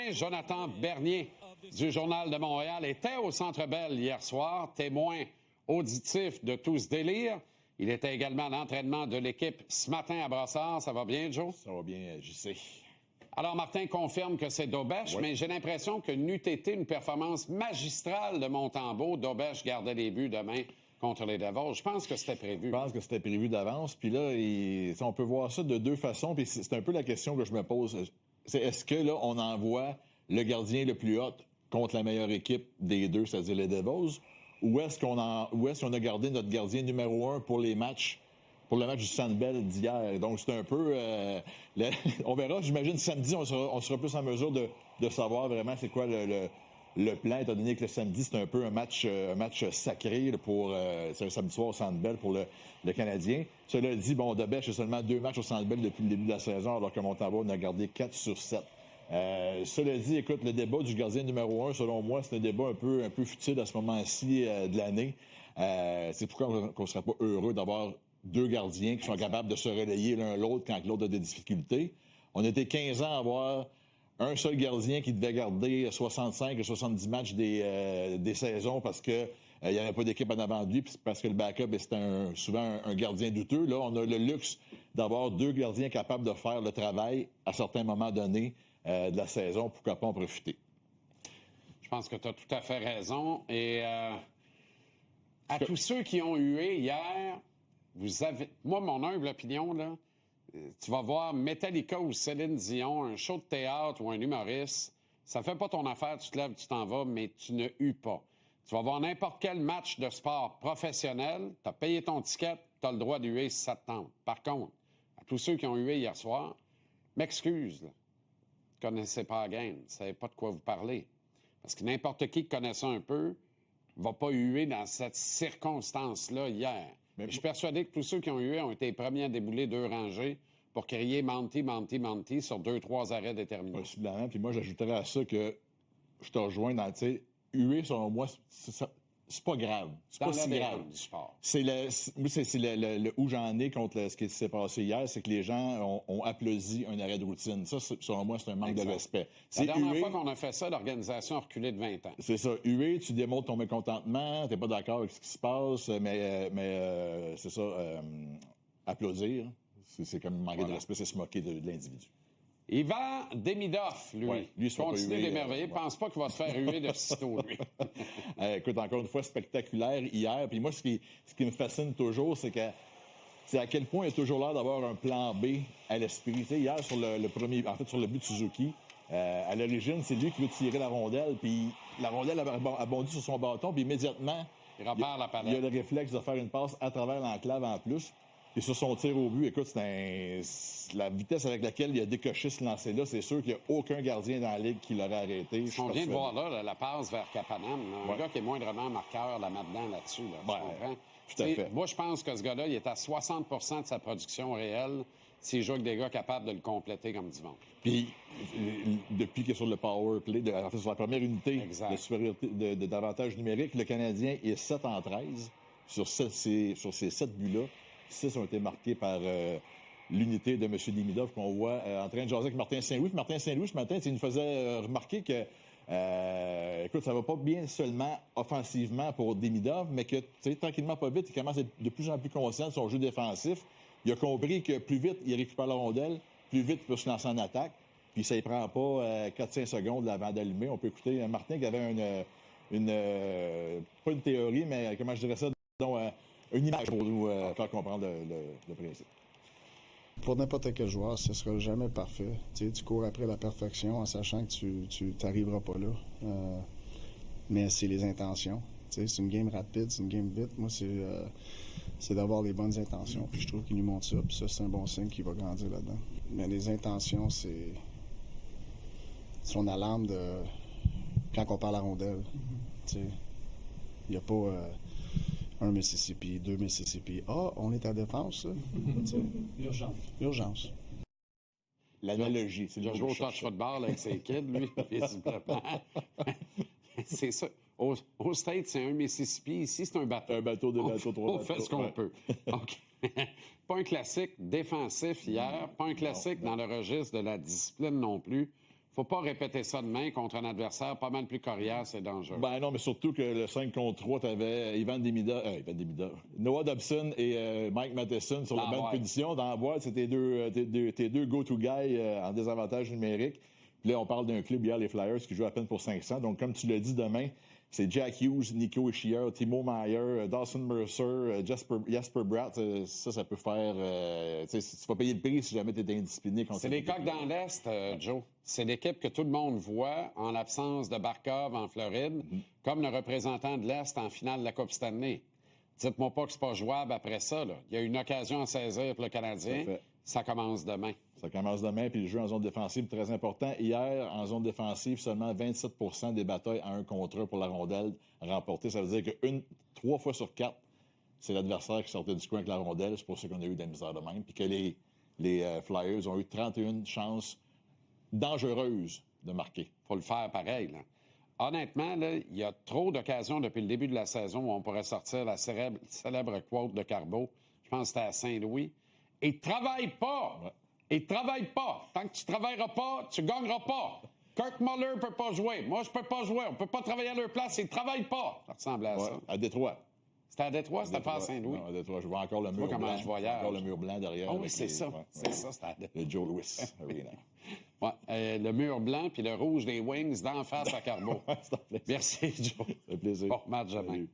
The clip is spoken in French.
Martin Jonathan Bernier du Journal de Montréal était au Centre Bell hier soir, témoin auditif de tout ce délire. Il était également à l'entraînement de l'équipe ce matin à Brassard. Ça va bien, Joe? Ça va bien, JC. Alors, Martin confirme que c'est Daubèche, mais j'ai l'impression que n'eût été une performance magistrale de Montembeault. Daubèche gardait les buts demain contre les Devils. Je pense que c'était prévu. Je pense que c'était prévu d'avance. Puis là, on peut voir ça de deux façons. Puis c'est un peu la question que je me pose. C'est est-ce que là, on envoie le gardien le plus haut contre la meilleure équipe des deux, c'est-à-dire les Devils, ou est-ce qu'on a gardé notre gardien numéro 1 pour les matchs, pour le match du Centre Bell d'hier? Donc, c'est un peu... on verra, j'imagine, samedi, on sera plus en mesure de savoir vraiment c'est quoi le plan, étant donné que le samedi, c'est un peu un match sacré c'est un samedi soir au Centre Bell pour le Canadien. Cela dit, Daubèche a seulement 2 matchs au Centre Bell depuis le début de la saison, alors que Montembeault en a gardé 4 sur 7. Cela dit, écoute, le débat du gardien numéro 1, selon moi, c'est un débat un peu futile à ce moment-ci de l'année. C'est pourquoi on ne serait pas heureux d'avoir 2 gardiens qui sont capables de se relayer l'un l'autre quand l'autre a des difficultés. On était 15 ans à avoir un seul gardien qui devait garder 65 et 70 matchs des saisons parce que il n'y avait pas d'équipe en avant de lui, puis parce que le backup, c'était souvent un gardien douteux. Là, on a le luxe d'avoir 2 gardiens capables de faire le travail à certains moments donnés de la saison. Pourquoi pas en profiter? Je pense que tu as tout à fait raison. Et à tous ceux qui ont hué hier, moi, mon humble opinion, là, tu vas voir Metallica ou Céline Dion, un show de théâtre ou un humoriste, ça fait pas ton affaire, tu te lèves, tu t'en vas, mais tu ne hues pas. Tu vas voir n'importe quel match de sport professionnel, tu as payé ton ticket, tu as le droit de huer si ça te tente. Par contre, à tous ceux qui ont hué hier soir, m'excuse, là. Vous ne connaissez pas la game, vous ne savez pas de quoi vous parlez. Parce que n'importe qui connaît ça un peu ne va pas huer dans cette circonstance-là hier. Mais je suis persuadé que tous ceux qui ont hué ont été les premiers à débouler 2 rangées pour crier Monty, Monty, Monty sur 2-3 arrêts déterminés. Possiblement. Puis moi, j'ajouterais à ça que je te rejoins dans, tu sais, huer, selon moi, c'est pas grave. C'est pas si grave. Du sport. C'est le où j'en ai contre ce qui s'est passé hier, c'est que les gens ont applaudi un arrêt de routine. Ça, selon moi, c'est un manque de respect. La dernière fois qu'on a fait ça, l'organisation a reculé de 20 ans. C'est ça. Huer, tu démontres ton mécontentement, t'es pas d'accord avec ce qui se passe, mais c'est ça, applaudir, c'est comme manquer de respect, c'est se moquer de l'individu. Ivan Demidov, lui continue d'émerveiller. Pense pas qu'il va se faire huer de sitôt, lui. Écoute, encore une fois, spectaculaire hier. Puis moi, ce qui me fascine toujours, c'est à quel point il y a toujours l'air d'avoir un plan B à l'esprit. Tu sais, hier, sur sur le but de Suzuki, à l'origine, c'est lui qui veut tirer la rondelle. Puis la rondelle a bondi sur son bâton. Puis immédiatement, il repart la palette. Il a le réflexe de faire une passe à travers l'enclave en plus. Et sur son tir au but, écoute, la vitesse avec laquelle il a décoché ce lancer-là, c'est sûr qu'il n'y a aucun gardien dans la ligue qui l'aurait arrêté. On vient de voir là, la passe vers Kapanen. Un gars qui est moindrement marqueur là maintenant là-dessus. Là, tu comprends? Tout à fait. Moi, je pense que ce gars-là, il est à 60 de sa production réelle s'il joue avec des gars capables de le compléter comme du monde. Puis, depuis qu'il est sur le power play, sur la première unité de supériorité d'avantage numérique, le Canadien est 7-13 sur ces 7 buts-là. 6 ont été marqués par l'unité de M. Demidov qu'on voit en train de jaser avec Martin Saint-Louis. Puis Martin Saint-Louis, ce matin, il nous faisait remarquer que, écoute, ça va pas bien seulement offensivement pour Demidov, mais que, tu sais, tranquillement, pas vite, il commence à être de plus en plus conscient de son jeu défensif. Il a compris que plus vite il récupère la rondelle, plus vite il peut se lancer en attaque. Puis ça ne prend pas 4-5 secondes avant d'allumer. On peut écouter Martin qui avait pas une théorie, mais comment je dirais ça, une image pour nous faire comprendre le principe. Pour n'importe quel joueur, ce ne sera jamais parfait. Tu cours après la perfection en sachant que tu n'arriveras pas là. Mais c'est les intentions. C'est une game rapide, c'est une game vite. Moi, c'est d'avoir les bonnes intentions. Puis je trouve qu'il nous montre ça. Puis ça, c'est un bon signe qu'il va grandir là-dedans. Mais les intentions, c'est son alarme de quand on parle à rondelle. Il n'y a pas... un Mississippi, 2 Mississippi. Ah, on est à défense, là. Urgence. L'analogie. C'est le jour au touch football avec ses kids, lui, visiblement. C'est ça. Au States, c'est un Mississippi. Ici, c'est un bateau. Un bateau, 2 bateaux, 3 bateaux. On fait ce qu'on peut. Donc, pas un classique défensif hier, pas un classique dans le registre de la discipline non plus. faut pas répéter ça demain contre un adversaire pas mal plus coriace et dangereux. Ben non, mais surtout que le 5 contre 3, tu avais Ivan Demida, Noah Dobson et Mike Matheson sur la bonne position. Dans la boîte, c'était tes deux go-to guys en désavantage numérique. Puis là, on parle d'un club hier, les Flyers, qui joue à peine pour 500. Donc, comme tu l'as dit, demain, c'est Jack Hughes, Nico Hischier, Timo Meier, Dawson Mercer, Jasper Bratt. Ça peut faire... tu vas payer le prix si jamais tu es indiscipliné. C'est les Coqs dans l'Est, Joe. C'est l'équipe que tout le monde voit en l'absence de Barkov en Floride, comme le représentant de l'Est en finale de la Coupe Stanley. Dites-moi pas que c'est pas jouable après ça. Là. Il y a une occasion à saisir pour le Canadien. Ça commence demain. Ça commence demain, puis le jeu en zone défensive, très important. Hier, en zone défensive, seulement 27 des batailles à 1 contre 1 pour la rondelle remportées. Ça veut dire que 3 fois sur 4, c'est l'adversaire qui sortait du coin avec la rondelle. C'est pour ça qu'on a eu de la misère de même. Puis que les Flyers ont eu 31 chances dangereuses de marquer. Faut le faire pareil, là. Honnêtement, là, il y a trop d'occasions depuis le début de la saison où on pourrait sortir la célèbre quote de Carbeau. Je pense que c'était à Saint-Louis. Et travaille pas! Ouais. Et travaille pas! Tant que tu travailleras pas, tu gagneras pas! Kirk Muller peut pas jouer. Moi, je peux pas jouer. On peut pas travailler à leur place. Ils travaillent pas. Ça ressemblait à ça. À Détroit. C'était à Détroit, c'était pas à Saint-Louis. Non, à Détroit. Je vois encore le mur comment blanc. je voyage. Encore le mur blanc derrière. Ah oui, c'est ça. C'est ça, c'était à Détroit. Le Joe Louis Arena. Ouais, le mur blanc puis le rouge des Wings d'en face à Carbeau. Merci, Joe. Ça fait plaisir. Bon, match demain. Salut.